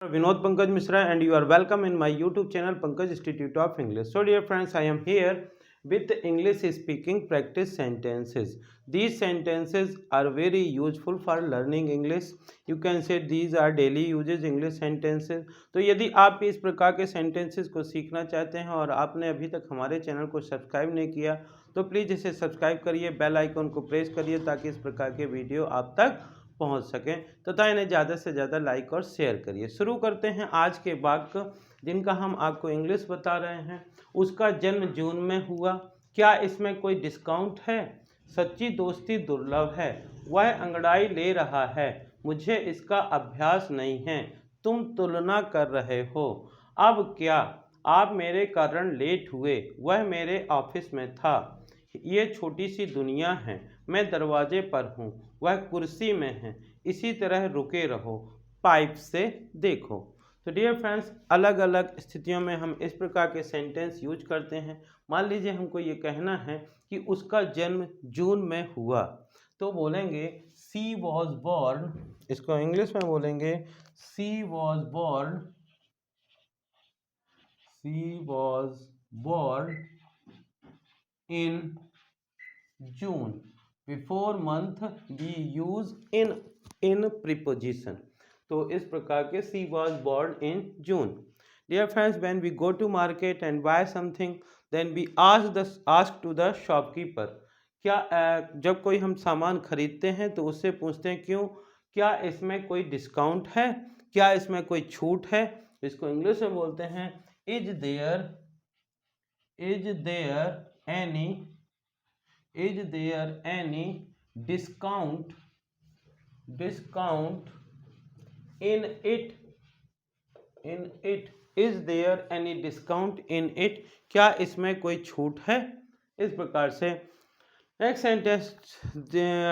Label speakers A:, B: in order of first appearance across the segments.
A: Vinod Pankaj Mishra and you are welcome in my YouTube channel Pankaj Institute of English. So dear friends, I am here with English speaking practice sentences. These sentences are very useful for learning English. You can say these are daily uses English sentences. तो यदि आप भी इस प्रकार के sentences को सीखना चाहते हैं और आपने अभी तक हमारे चैनल को सब्सक्राइब नहीं किया तो प्लीज़ इसे सब्सक्राइब करिए, बेल आइकन को प्रेस करिए ताकि इस प्रकार के वीडियो आप तक पहुंच सकें तथा इन्हें ज़्यादा से ज़्यादा लाइक और शेयर करिए। शुरू करते हैं आज के वाक्य जिनका हम आपको इंग्लिश बता रहे हैं। उसका जन्म जून में हुआ। क्या इसमें कोई डिस्काउंट है? सच्ची दोस्ती दुर्लभ है। वह अंगड़ाई ले रहा है। मुझे इसका अभ्यास नहीं है। तुम तुलना कर रहे हो। अब क्या? आप मेरे कारण लेट हुए। वह मेरे ऑफिस में था। ये छोटी सी दुनिया है। मैं दरवाजे पर हूँ। वह कुर्सी में है। इसी तरह रुके रहो। पाइप से देखो। तो डियर फ्रेंड्स, अलग अलग स्थितियों में हम इस प्रकार के सेंटेंस यूज करते हैं। मान लीजिए हमको ये कहना है कि उसका जन्म जून में हुआ, तो बोलेंगे सी वॉज बॉर्न। इसको इंग्लिश में बोलेंगे she was born. She was born in June. Before month we use in preposition. तो इस प्रकार के she was born in June. Dear friends, when we go to market and buy something then we ask to the shopkeeper. क्या जब कोई हम सामान खरीदते हैं तो उससे पूछते हैं क्यों? क्या इसमें कोई डिस्काउंट है? क्या इसमें कोई छूट है? इसको इंग्लिश में बोलते हैं is there any discount in it? Is there any discount in it? क्या इसमें कोई छूट है? इस प्रकार से नेक्स्ट सेंटेंस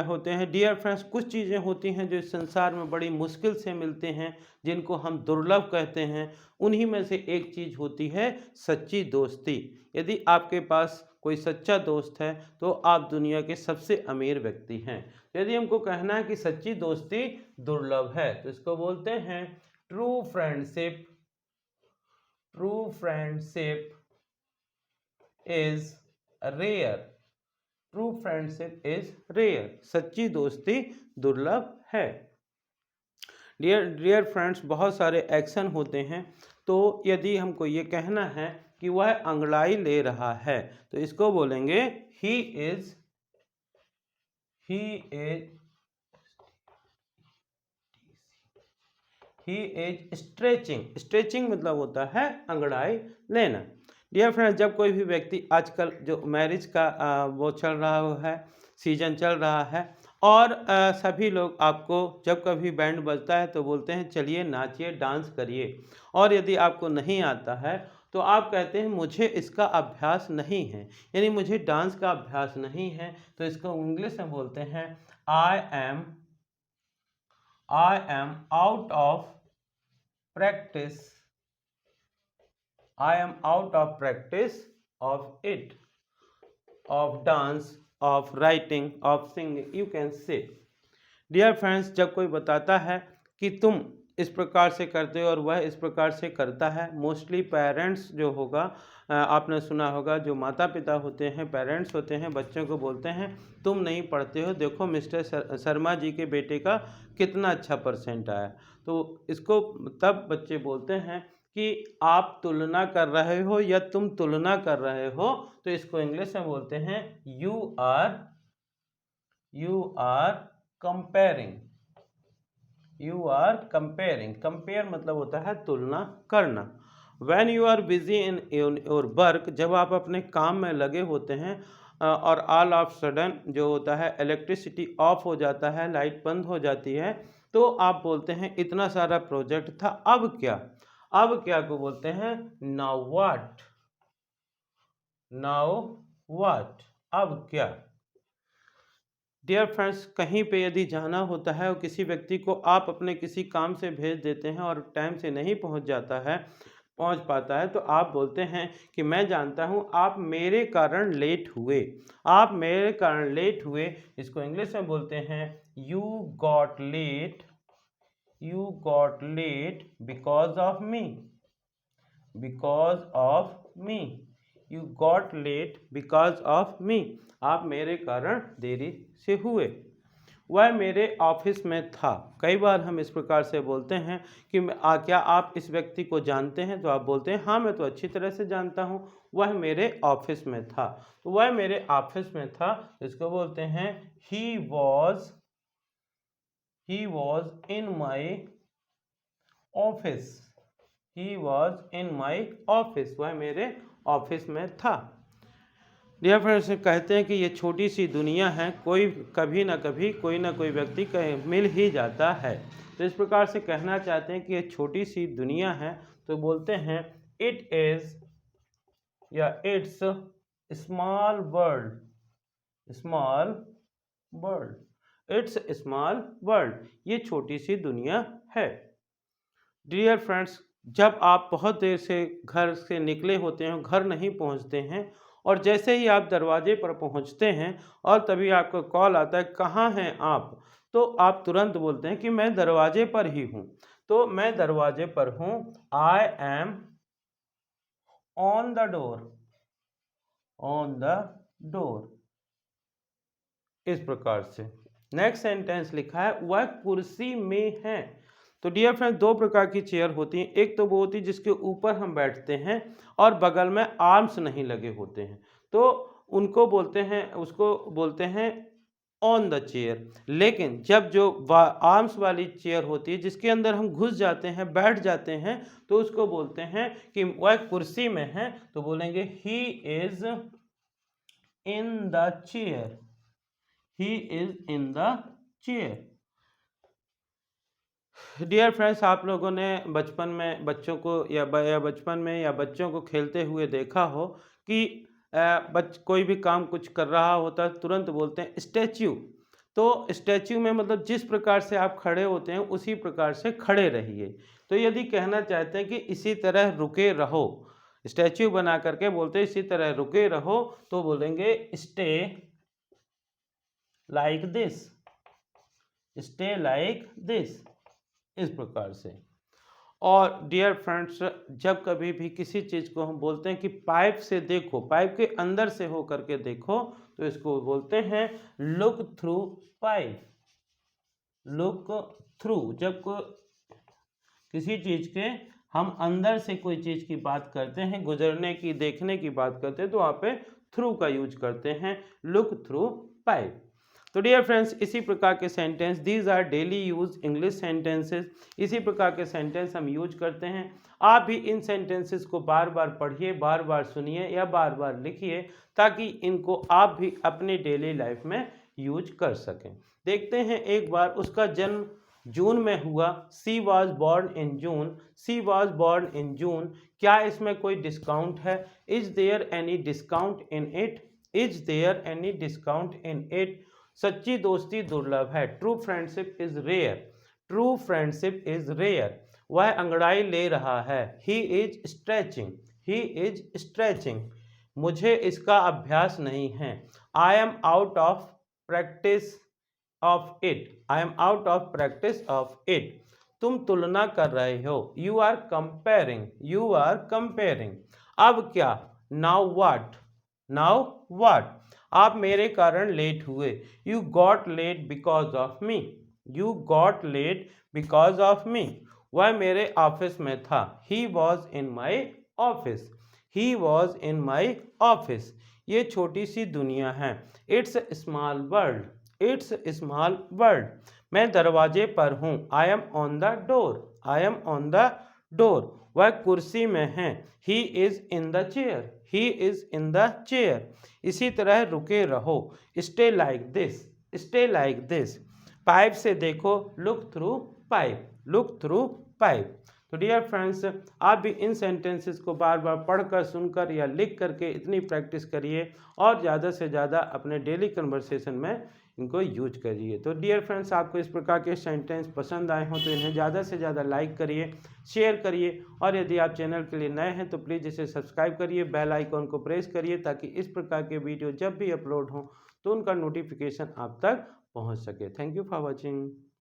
A: होते हैं। डियर फ्रेंड्स, कुछ चीज़ें होती हैं जो इस संसार में बड़ी मुश्किल से मिलते हैं, जिनको हम दुर्लभ कहते हैं। उन्हीं में से एक चीज़ होती है सच्ची दोस्ती। यदि आपके पास कोई सच्चा दोस्त है तो आप दुनिया के सबसे अमीर व्यक्ति हैं। यदि हमको कहना है कि सच्ची दोस्ती दुर्लभ है तो इसको बोलते हैं true friendship is rare. True friendship is rare. सच्ची दोस्ती दुर्लभ है। डियर फ्रेंड्स, बहुत सारे एक्शन होते हैं। तो यदि हमको ये कहना है कि वह अंगड़ाई ले रहा है तो इसको बोलेंगे ही इज स्ट्रेचिंग मतलब होता है अंगड़ाई लेना। डियर फ्रेंड्स, जब कोई भी व्यक्ति आजकल जो मैरिज का वो चल रहा है, सीजन चल रहा है और सभी लोग आपको जब कभी बैंड बजता है तो बोलते हैं चलिए नाचिए, डांस करिए। और यदि आपको नहीं आता है तो आप कहते हैं मुझे इसका अभ्यास नहीं है, यानी मुझे डांस का अभ्यास नहीं है। तो इसको इंग्लिश में बोलते हैं आई am out of practice of it, of dance, of writing, of singing, you can say। Dear friends, जब कोई बताता है कि तुम इस प्रकार से करते हो और वह इस प्रकार से करता है, मोस्टली पेरेंट्स जो होगा, आपने सुना होगा, जो माता पिता होते हैं, पेरेंट्स होते हैं, बच्चों को बोलते हैं तुम नहीं पढ़ते हो, देखो मिस्टर शर्मा जी के बेटे का कितना अच्छा परसेंट आया। तो इसको तब बच्चे बोलते हैं कि आप तुलना कर रहे हो या तुम तुलना कर रहे हो। तो इसको इंग्लिश में बोलते हैं यू आर कंपेयरिंग। कंपेयर मतलब होता है तुलना करना। When you are busy in your work, जब आप अपने काम में लगे होते हैं और ऑल ऑफ सडन जो होता है इलेक्ट्रिसिटी ऑफ हो जाता है, लाइट बंद हो जाती है, तो आप बोलते हैं इतना सारा प्रोजेक्ट था, अब क्या को बोलते हैं नाउ व्हाट। अब क्या? डियर फ्रेंड्स, कहीं पे यदि जाना होता है और किसी व्यक्ति को आप अपने किसी काम से भेज देते हैं और टाइम से नहीं पहुंच पाता है तो आप बोलते हैं कि मैं जानता हूं आप मेरे कारण लेट हुए। इसको इंग्लिश में बोलते हैं you got late You got late because of me. Because of me. You got late because of me. आप मेरे कारण देरी से हुए। वह मेरे ऑफिस में था। कई बार हम इस प्रकार से बोलते हैं कि क्या आप इस व्यक्ति को जानते हैं, तो आप बोलते हैं हाँ मैं तो अच्छी तरह से जानता हूँ। वह मेरे ऑफिस में था, तो वह मेरे ऑफिस में था, इसको बोलते हैं ही was in my office. He was in my office. वह मेरे ऑफिस में था। डियर फ्रेंड्स, कहते हैं कि ये छोटी सी दुनिया है, कोई कभी ना कभी कोई ना कोई व्यक्ति मिल ही जाता है। तो इस प्रकार से कहना चाहते हैं कि ये छोटी सी दुनिया है, तो बोलते हैं इट इज या it's small world. Small world. It's small world. ये छोटी सी दुनिया है। डियर फ्रेंड्स, जब आप बहुत देर से घर से निकले होते हैं, घर नहीं पहुंचते हैं, और जैसे ही आप दरवाजे पर पहुंचते हैं और तभी आपका कॉल आता है कहाँ हैं आप, तो आप तुरंत बोलते हैं कि मैं दरवाजे पर ही हूँ। तो मैं दरवाजे पर हूँ। I am on the door. On the door. इस प्रकार से नेक्स्ट सेंटेंस लिखा है वह कुर्सी में है। तो डियर फ्रेंड, दो प्रकार की चेयर होती हैं। एक तो वो होती है जिसके ऊपर हम बैठते हैं और बगल में आर्म्स नहीं लगे होते हैं, तो उनको बोलते हैं, उसको बोलते हैं ऑन द चेयर। लेकिन जब जो आर्म्स वाली चेयर होती है जिसके अंदर हम घुस जाते हैं, बैठ जाते हैं, तो उसको बोलते हैं कि वह कुर्सी में है, तो बोलेंगे he is in the chair. He is in the chair. Dear friends, आप लोगों ने बचपन में बच्चों को या बचपन में या बच्चों को खेलते हुए देखा हो कि कोई भी काम कुछ कर रहा होता है तुरंत बोलते हैं स्टैच्यू। तो स्टैच्यू में मतलब जिस प्रकार से आप खड़े होते हैं उसी प्रकार से खड़े रहिए। तो यदि कहना चाहते हैं कि इसी तरह रुके रहो, स्टैच्यू बना करके बोलते हैं इसी तरह रुके रहो, तो बोलेंगे stay like this. Stay like this. इस प्रकार से। और डियर फ्रेंड्स, जब कभी भी किसी चीज़ को हम बोलते हैं कि पाइप से देखो, पाइप के अंदर से हो करके देखो, तो इसको बोलते हैं look through pipe. Look through. जब किसी चीज़ के हम अंदर से कोई चीज़ की बात करते हैं, गुजरने की, देखने की बात करते हैं, तो वहाँ पे थ्रू का यूज करते हैं, लुक थ्रू पाइप। तो डियर फ्रेंड्स, इसी प्रकार के sentence, these are daily use English sentences. इसी प्रकार के सेंटेंस हम यूज करते हैं। आप भी इन सेंटेंसेस को बार बार पढ़िए, बार बार सुनिए या बार बार लिखिए, ताकि इनको आप भी अपने डेली लाइफ में यूज कर सकें। देखते हैं, एक बार उसका जन्म जून में हुआ। She was born in June. She was born in June. क्या इसमें कोई डिस्काउंट है? Is there any discount in it? Is there any discount in it? सच्ची दोस्ती दुर्लभ है। True friendship is rare. True friendship is rare. वह अंगड़ाई ले रहा है। He is stretching. He is stretching. मुझे इसका अभ्यास नहीं है। I am out of practice of it. I am out of practice of it. तुम तुलना कर रहे हो। You are comparing. You are comparing. अब क्या? Now what? Now what? आप मेरे कारण लेट हुए। You got late because of me. You got late because of me. वह मेरे ऑफिस में था। He was in my office. He was in my office. ये छोटी सी दुनिया है। It's small world. It's small world. मैं दरवाजे पर हूँ। I am on the door. I am on the door. वह कुर्सी में है। He is in the chair. He is in the chair. इसी तरह रुके रहो। Stay like this. Stay like this. Pipe से देखो। Look through pipe. Look through pipe. तो डियर फ्रेंड्स, आप भी इन सेंटेंसेस को बार बार पढ़कर, सुनकर या लिख करके इतनी प्रैक्टिस करिए और ज़्यादा से ज़्यादा अपने डेली कन्वर्सेशन में इनको यूज करिए। तो डियर फ्रेंड्स, आपको इस प्रकार के सेंटेंस पसंद आए हों तो इन्हें ज़्यादा से ज़्यादा लाइक करिए, शेयर करिए, और यदि आप चैनल के लिए नए हैं तो प्लीज़ इसे सब्सक्राइब करिए, बेल आइकॉन को प्रेस करिए, ताकि इस प्रकार के वीडियो जब भी अपलोड हों तो उनका नोटिफिकेशन आप तक पहुँच सके। Thank you for watching.